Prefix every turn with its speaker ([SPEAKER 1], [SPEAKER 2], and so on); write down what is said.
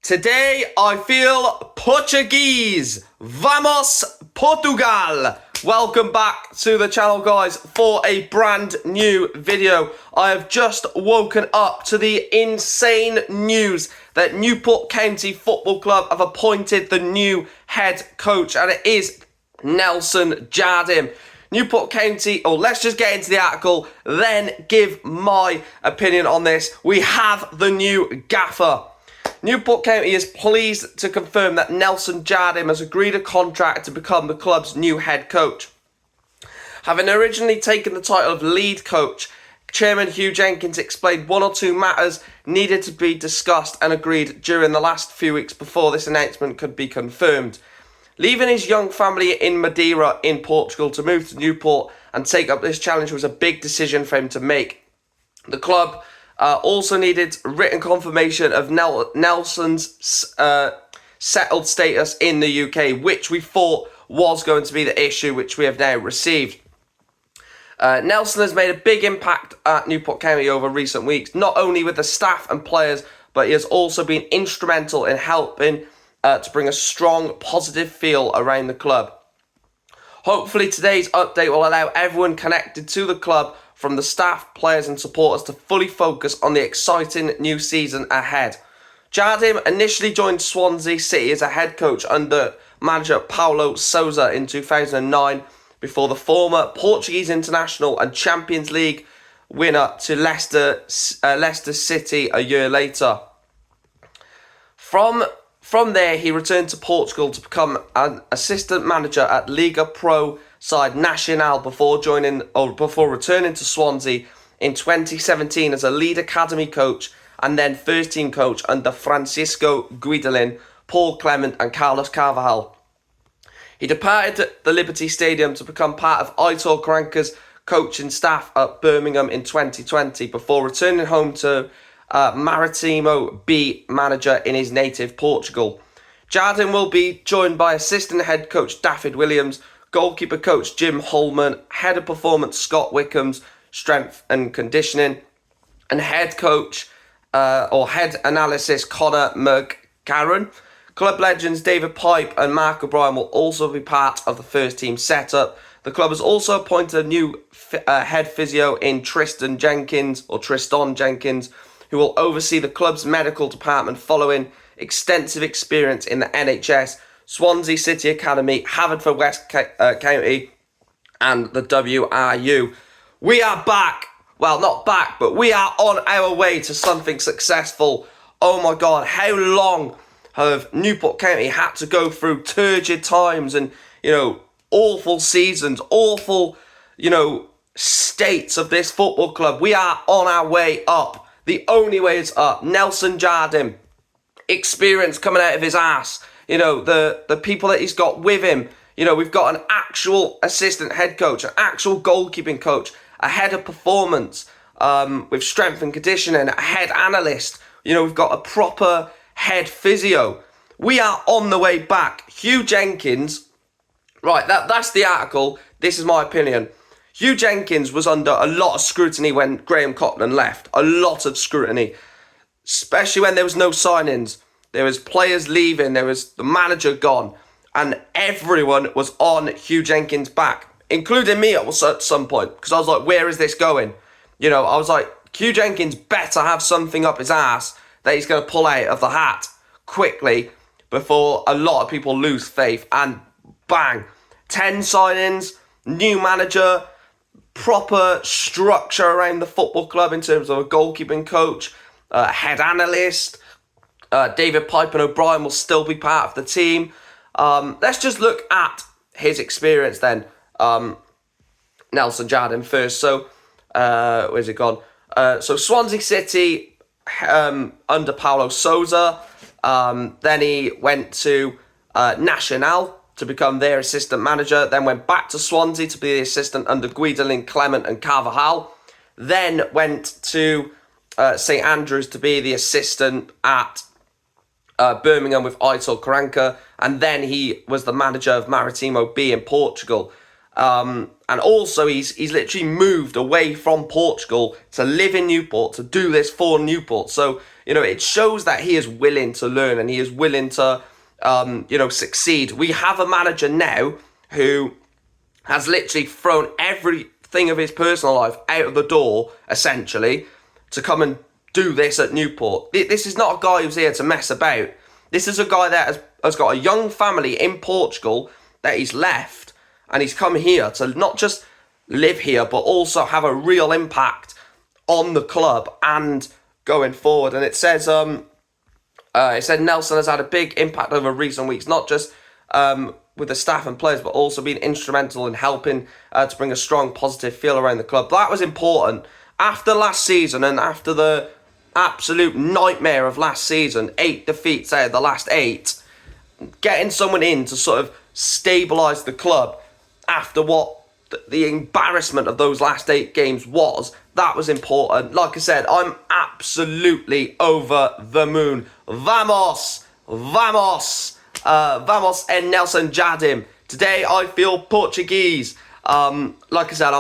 [SPEAKER 1] Today I feel Portuguese. Vamos Portugal. Welcome back to the channel, guys, for a brand new video. I have just woken up to the insane news that Newport County Football Club have appointed the new head coach, and it is Nelson Jardim. Newport County, let's just get into the article, then give my opinion on this. We have the new gaffer. Newport County is pleased to confirm that Nelson Jardim has agreed a contract to become the club's new head coach. Having originally taken the title of lead coach, Chairman Hugh Jenkins explained one or two matters needed to be discussed and agreed during the last few weeks before this announcement could be confirmed. Leaving his young family in Madeira in Portugal to move to Newport and take up this challenge was a big decision for him to make. The club also needed written confirmation of Nelson's settled status in the UK, which we thought was going to be the issue, which we have now received. Nelson has made a big impact at Newport County over recent weeks, not only with the staff and players, but he has also been instrumental in helping to bring a strong, positive feel around the club. Hopefully today's update will allow everyone connected to the club, from the staff, players and supporters, to fully focus on the exciting new season ahead. Jardim initially joined Swansea City as a head coach under manager Paulo Sousa in 2009, before the former Portuguese international and Champions League winner to Leicester City a year later. From there, he returned to Portugal to become an assistant manager at Liga Pro side Nacional before returning to Swansea in 2017 as a lead academy coach and then first team coach under Francisco Guidolin, Paul Clement and Carlos Carvajal. He departed the Liberty Stadium to become part of Aitor Karanka's coaching staff at Birmingham in 2020 before returning home to Maritimo B manager in his native Portugal. Jardim will be joined by assistant head coach David Williams, goalkeeper coach Jim Holman, head of performance Scott Wickham's strength and conditioning, and head coach head analysis Connor McGarren. Club legends David Pipe and Mark O'Brien will also be part of the first team setup. The club has also appointed a new head physio in Tristan Jenkins, who will oversee the club's medical department following extensive experience in the NHS, Swansea City Academy, Haverfordwest County and the WRU. We are back. Well, not back, but we are on our way to something successful. Oh my God, how long have Newport County had to go through turgid times and, awful seasons, awful, states of this football club. We are on our way up. The only way is up. Nelson Jardim, experience coming out of his ass. The people that he's got with him. We've got an actual assistant head coach, an actual goalkeeping coach, a head of performance with strength and conditioning, a head analyst. We've got a proper head physio. We are on the way back. Hugh Jenkins, right, that's the article. This is my opinion. Hugh Jenkins was under a lot of scrutiny when Graham Cochran left. A lot of scrutiny. Especially when there was no signings. There was players leaving. There was the manager gone. And everyone was on Hugh Jenkins' back. Including me at some point. Because I was like, where is this going? I was like, Hugh Jenkins better have something up his ass that he's going to pull out of the hat quickly before a lot of people lose faith. And bang. 10 signings. New manager. Proper structure around the football club in terms of a goalkeeping coach, head analyst. David Pipe and O'Brien will still be part of the team. Let's just look at his experience then. Nelson Jardim first. So, where's it gone? So Swansea City under Paulo Sousa. Then he went to Nacional to become their assistant manager, then went back to Swansea to be the assistant under Guidolin, Clement and Carvajal, then went to St Andrews to be the assistant at Birmingham with Aitor Karanka, and then he was the manager of Maritimo B in Portugal. And also he's literally moved away from Portugal to live in Newport, to do this for Newport. So, it shows that he is willing to learn and he is willing to, succeed. We have a manager now who has literally thrown everything of his personal life out of the door, essentially, to come and do this at Newport. This is not a guy who's here to mess about. This is a guy that has got a young family in Portugal that he's left, and he's come here to not just live here, but also have a real impact on the club and going forward. And it said Nelson has had a big impact over recent weeks, not just with the staff and players, but also being instrumental in helping to bring a strong, positive feel around the club. That was important. After last season and after the absolute nightmare of last season, 8 defeats out of the last 8, getting someone in to sort of stabilise the club after what the embarrassment of those last 8 games was, that was important. Like I said, I'm absolutely over the moon. Vamos! Vamos! Vamos en Nelson Jardim. Today I feel Portuguese. Like I said,